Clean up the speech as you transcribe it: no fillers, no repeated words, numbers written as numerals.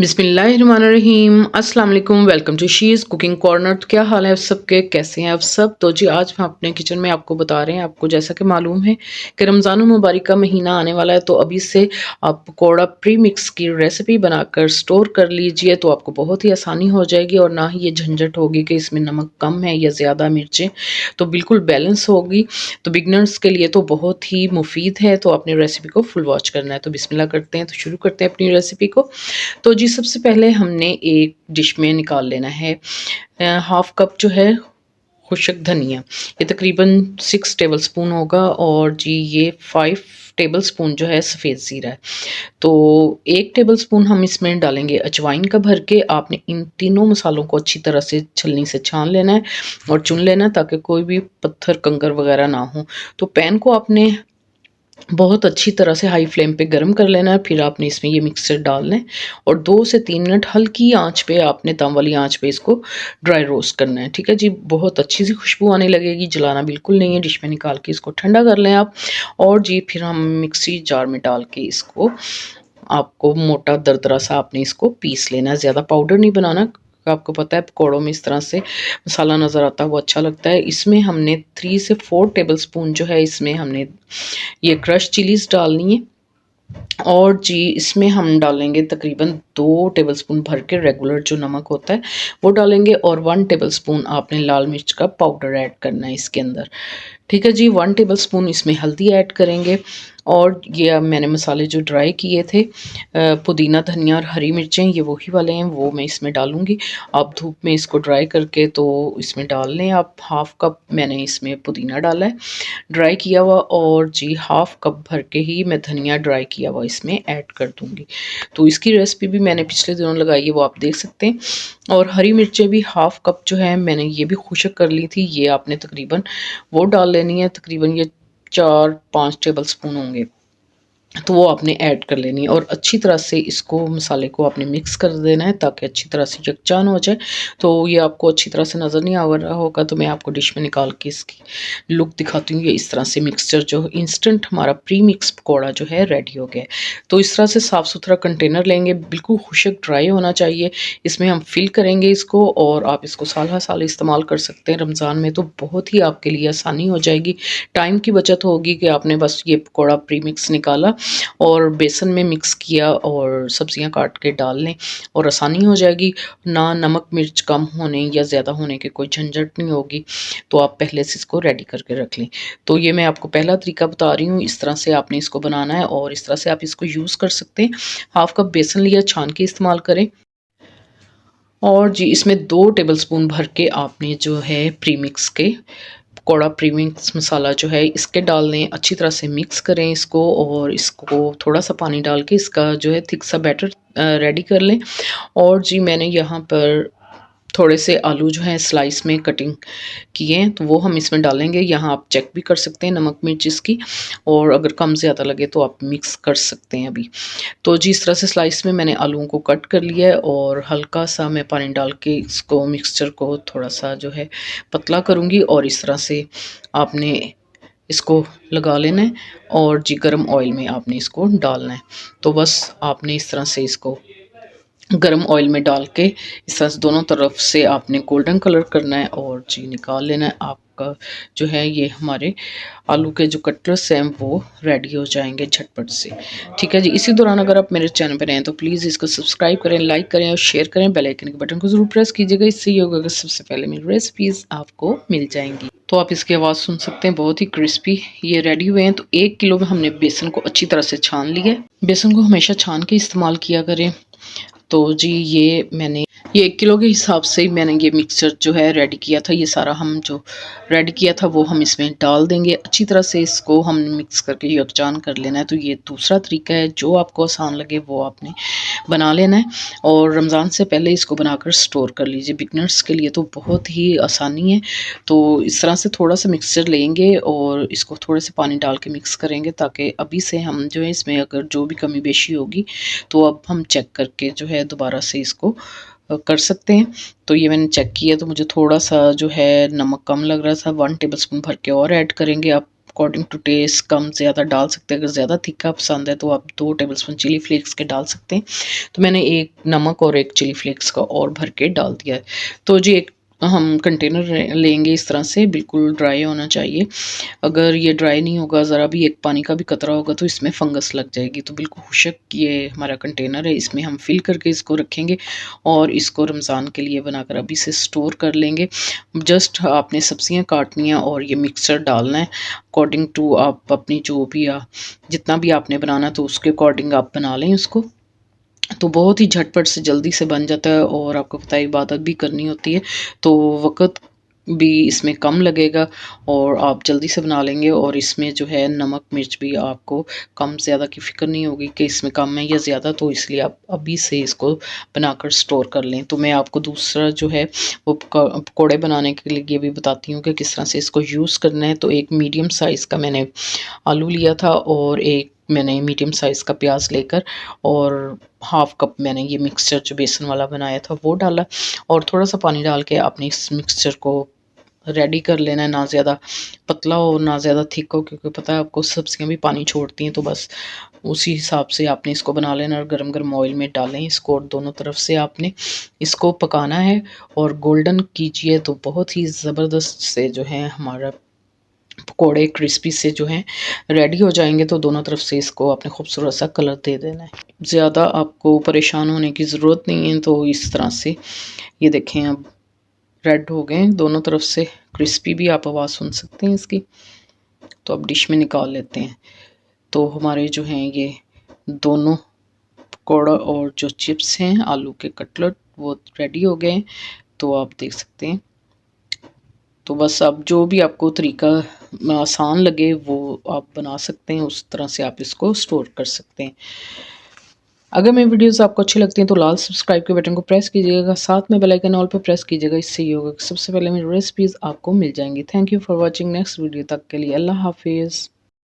बिस्मिल्लाहिर्रहमानिर्रहीम अस्सलाम वालेकुम। Welcome to she's cooking corner. तो क्या हाल है आप सबके, कैसे हैं आप सब। तो जी आज हम अपने किचन में आपको बता रहे हैं, आपको जैसा कि मालूम है कि रमज़ान मुबारक का महीना आने वाला है, तो अभी से आप पकौड़ा प्री मिक्स की रेसिपी बनाकर स्टोर कर लीजिए, तो आपको बहुत ही आसानी हो जाएगी और ना ही ये झंझट होगी कि इसमें नमक कम है या ज़्यादा मिर्चें, तो बिल्कुल बैलेंस होगी। तो बिगनर्स के लिए तो बहुत ही मुफीद है, तो अपनी रेसिपी को फुल वॉच करना है। तो बिस्मिल्लाह करते हैं, तो शुरू करते हैं अपनी रेसिपी को। तो जी सबसे पहले हमने एक डिश में निकाल लेना है हाफ कप जो है खुशक धनिया। ये तकरीबन 6 टेबल स्पून होगा और जी ये 5 टेबल स्पून जो है सफ़ेद ज़ीरा है। तो 1 टेबल स्पून हम इसमें डालेंगे अजवाइन का भर के। आपने इन तीनों मसालों को अच्छी तरह से छलनी से छान लेना है और चुन लेना है ताकि कोई भी पत्थर कंकर वगैरह ना हो। तो पैन को आपने बहुत अच्छी तरह से हाई फ्लेम पे गरम कर लेना है, फिर आपने इसमें ये मिक्सचर डालना है और 2 से 3 मिनट हल्की आंच पे आपने दम वाली आंच पे इसको ड्राई रोस्ट करना है। ठीक है जी, बहुत अच्छी सी खुशबू आने लगेगी, जलाना बिल्कुल नहीं है। डिश में निकाल के इसको ठंडा कर लें आप। और जी फिर हम मिक्सी जार में डाल के इसको आपको मोटा दरदरा सा आपने इसको पीस लेना है, ज़्यादा पाउडर नहीं बनाना। आपको पता है पकौड़ों में इस तरह से मसाला नज़र आता है वो अच्छा लगता है। इसमें हमने 3 से 4 टेबल स्पून जो है इसमें हमने ये क्रश चिलीज़ डालनी है और जी इसमें हम डालेंगे तकरीबन 2 टेबलस्पून भर के रेगुलर जो नमक होता है वो डालेंगे और 1 टेबलस्पून आपने लाल मिर्च का पाउडर ऐड करना है इसके अंदर। ठीक है जी, 1 टेबलस्पून इसमें हल्दी ऐड करेंगे और ये अब मैंने मसाले जो ड्राई किए थे पुदीना धनिया और हरी मिर्चें ये वही वाले हैं, वो मैं इसमें डालूँगी। आप धूप में इसको ड्राई करके तो इसमें डाल लें आप। हाफ़ कप मैंने इसमें पुदीना डाला है ड्राई किया हुआ और जी हाफ़ कप भर के ही मैं धनिया ड्राई किया हुआ इसमें ऐड कर दूँगी। तो इसकी रेसिपी भी मैंने पिछले दिनों लगाई है, वो आप देख सकते हैं। और हरी मिर्चें भी हाफ़ कप जो है मैंने ये भी खुशक कर ली थी, ये आपने तकरीबन वो डाल लेनी है। तकरीबन ये 4-5 टेबल स्पून होंगे, तो वो आपने ऐड कर लेनी है और अच्छी तरह से इसको मसाले को आपने मिक्स कर देना है ताकि अच्छी तरह से यकजान हो जाए। तो ये आपको अच्छी तरह से नज़र नहीं आ रहा होगा, तो मैं आपको डिश में निकाल के इसकी लुक दिखाती हूँ। ये इस तरह से मिक्सचर जो इंस्टेंट हमारा प्री मिक्स पकौड़ा जो है रेडी हो गया है। तो इस तरह से साफ़ सुथरा कंटेनर लेंगे, बिल्कुल खुशक ड्राई होना चाहिए। इसमें हम फिल करेंगे इसको और आप इसको साल हर साल इस्तेमाल कर सकते हैं। रमज़ान में तो बहुत ही आपके लिए आसानी हो जाएगी, टाइम की बचत होगी कि आपने बस ये पकौड़ा प्री मिक्स निकाला और बेसन में मिक्स किया और सब्जियां काट के डाल लें और आसानी हो जाएगी। ना नमक मिर्च कम होने या ज़्यादा होने की कोई झंझट नहीं होगी, तो आप पहले से इसको रेडी करके रख लें। तो ये मैं आपको पहला तरीका बता रही हूँ, इस तरह से आपने इसको बनाना है और इस तरह से आप इसको यूज़ कर सकते हैं। हाफ़ कप बेसन लिया, छान के इस्तेमाल करें और जी इसमें 2 टेबलस्पून भर के आपने जो है प्रीमिक्स के पकौड़ा प्रीमिक्स मसाला जो है इसके डाल लें। अच्छी तरह से मिक्स करें इसको और इसको थोड़ा सा पानी डाल के इसका जो है थिक सा बैटर रेडी कर लें। और जी मैंने यहाँ पर थोड़े से आलू जो हैं स्लाइस में कटिंग किए हैं, तो वो हम इसमें डालेंगे। यहाँ आप चेक भी कर सकते हैं नमक मिर्च इसकी, और अगर कम ज़्यादा लगे तो आप मिक्स कर सकते हैं अभी। तो जी इस तरह से स्लाइस में मैंने आलूओं को कट कर लिया है और हल्का सा मैं पानी डाल के इसको मिक्सचर को थोड़ा सा जो है पतला करूँगी और इस तरह से आपने इसको लगा लेना है और जी गर्म ऑयल में आपने इसको डालना है। तो बस आपने इस तरह से इसको गरम ऑयल में डाल के इस तरह से दोनों तरफ से आपने गोल्डन कलर करना है और जी निकाल लेना है। आपका जो है ये हमारे आलू के जो कटलेट्स हैं वो रेडी हो जाएंगे झटपट से। ठीक है जी, इसी दौरान अगर आप मेरे चैनल पर हैं तो प्लीज़ इसको सब्सक्राइब करें, लाइक करें और शेयर करें। बेल आइकन के बटन को ज़रूर प्रेस कीजिएगा, इससे ये होगा कि सबसे पहले मेरी रेसिपीज़ आपको मिल जाएंगी। तो आप इसकी आवाज़ सुन सकते हैं, बहुत ही क्रिस्पी ये रेडी हुए हैं। तो 1 किलो में हमने बेसन को अच्छी तरह से छान लिया है। बेसन को हमेशा छान के इस्तेमाल किया करें। तो जी ये 1 किलो के हिसाब से ही मैंने ये मिक्सचर जो है रेडी किया था। ये सारा हम जो रेडी किया था वो हम इसमें डाल देंगे। अच्छी तरह से इसको हम मिक्स करके यकजान कर लेना है। तो ये दूसरा तरीका है, जो आपको आसान लगे वो आपने बना लेना है और रमज़ान से पहले इसको बनाकर स्टोर कर लीजिए। बिगनर्स के लिए तो बहुत ही आसानी है। तो इस तरह से थोड़ा सा मिक्सचर लेंगे और इसको थोड़े से पानी डाल के मिक्स करेंगे ताकि अभी से हम जो है इसमें अगर जो भी कमी बेशी होगी तो अब हम चेक करके जो है दोबारा से इसको कर सकते हैं। तो ये मैंने चेक किया तो मुझे थोड़ा सा जो है नमक कम लग रहा था, 1 टेबलस्पून भर के और ऐड करेंगे आप। अकॉर्डिंग टू टेस्ट कम ज़्यादा डाल सकते हैं। अगर ज़्यादा तीखा पसंद है तो आप 2 टेबलस्पून चिली फ्लेक्स के डाल सकते हैं। तो मैंने 1 नमक और 1 चिली फ्लेक्स का और भर के डाल दिया है। तो जी एक हम कंटेनर लेंगे इस तरह से, बिल्कुल ड्राई होना चाहिए। अगर ये ड्राई नहीं होगा, ज़रा भी एक पानी का भी कतरा होगा तो इसमें फंगस लग जाएगी। तो बिल्कुल खुशक ये हमारा कंटेनर है, इसमें हम फिल करके इसको रखेंगे और इसको रमज़ान के लिए बनाकर अभी से स्टोर कर लेंगे। जस्ट आपने सब्जियां काटनी है और ये मिक्सचर डालना है अकॉर्डिंग टू, आप अपनी जो भी जितना भी आपने बनाना तो उसके अकॉर्डिंग आप बना लें उसको। तो बहुत ही झटपट से जल्दी से बन जाता है और आपको पता है इबादत भी करनी होती है तो वक़्त भी इसमें कम लगेगा और आप जल्दी से बना लेंगे। और इसमें जो है नमक मिर्च भी आपको कम ज़्यादा की फ़िक्र नहीं होगी कि इसमें कम है या ज़्यादा, तो इसलिए आप अभी से इसको बनाकर स्टोर कर लें। तो मैं आपको दूसरा जो है वो पकौड़े बनाने के लिए ये भी बताती हूँ कि किस तरह से इसको यूज़ करना है। तो एक मीडियम साइज़ का मैंने आलू लिया था और एक मैंने मीडियम साइज़ का प्याज लेकर और हाफ कप मैंने ये मिक्सचर जो बेसन वाला बनाया था वो डाला और थोड़ा सा पानी डाल के आपने इस मिक्सचर को रेडी कर लेना है। ना ज़्यादा पतला हो ना ज़्यादा थिक हो, क्योंकि पता है आपको सब्जियां भी पानी छोड़ती हैं। तो बस उसी हिसाब से आपने इसको बना लेना और गरम गरम ऑयल में डालें इसको और दोनों तरफ से आपने इसको पकाना है और गोल्डन कीजिए तो बहुत ही ज़बरदस्त से जो है हमारा पकोड़े क्रिस्पी से जो हैं रेडी हो जाएंगे। तो दोनों तरफ से इसको आपने खूबसूरत सा कलर दे देना है, ज़्यादा आपको परेशान होने की ज़रूरत नहीं है। तो इस तरह से ये देखें अब रेड हो गए दोनों तरफ से, क्रिस्पी भी आप आवाज़ सुन सकते हैं इसकी। तो अब डिश में निकाल लेते हैं। तो हमारे जो हैं ये दोनों पकौड़ा और जो चिप्स हैं आलू के कटलेट वो रेडी हो गए। तो आप देख सकते हैं। तो बस अब जो भी आपको तरीका आसान लगे वो आप बना सकते हैं, उस तरह से आप इसको स्टोर कर सकते हैं। अगर मेरी वीडियोस आपको अच्छी लगती हैं तो लाल सब्सक्राइब के बटन को प्रेस कीजिएगा, साथ में बेल आइकन ऑल पर प्रेस कीजिएगा। इससे ये होगा कि सबसे पहले मेरी रेसिपीज़ आपको मिल जाएंगी। Thank you for watching. Next video तक के लिए अल्लाह हाफिज़।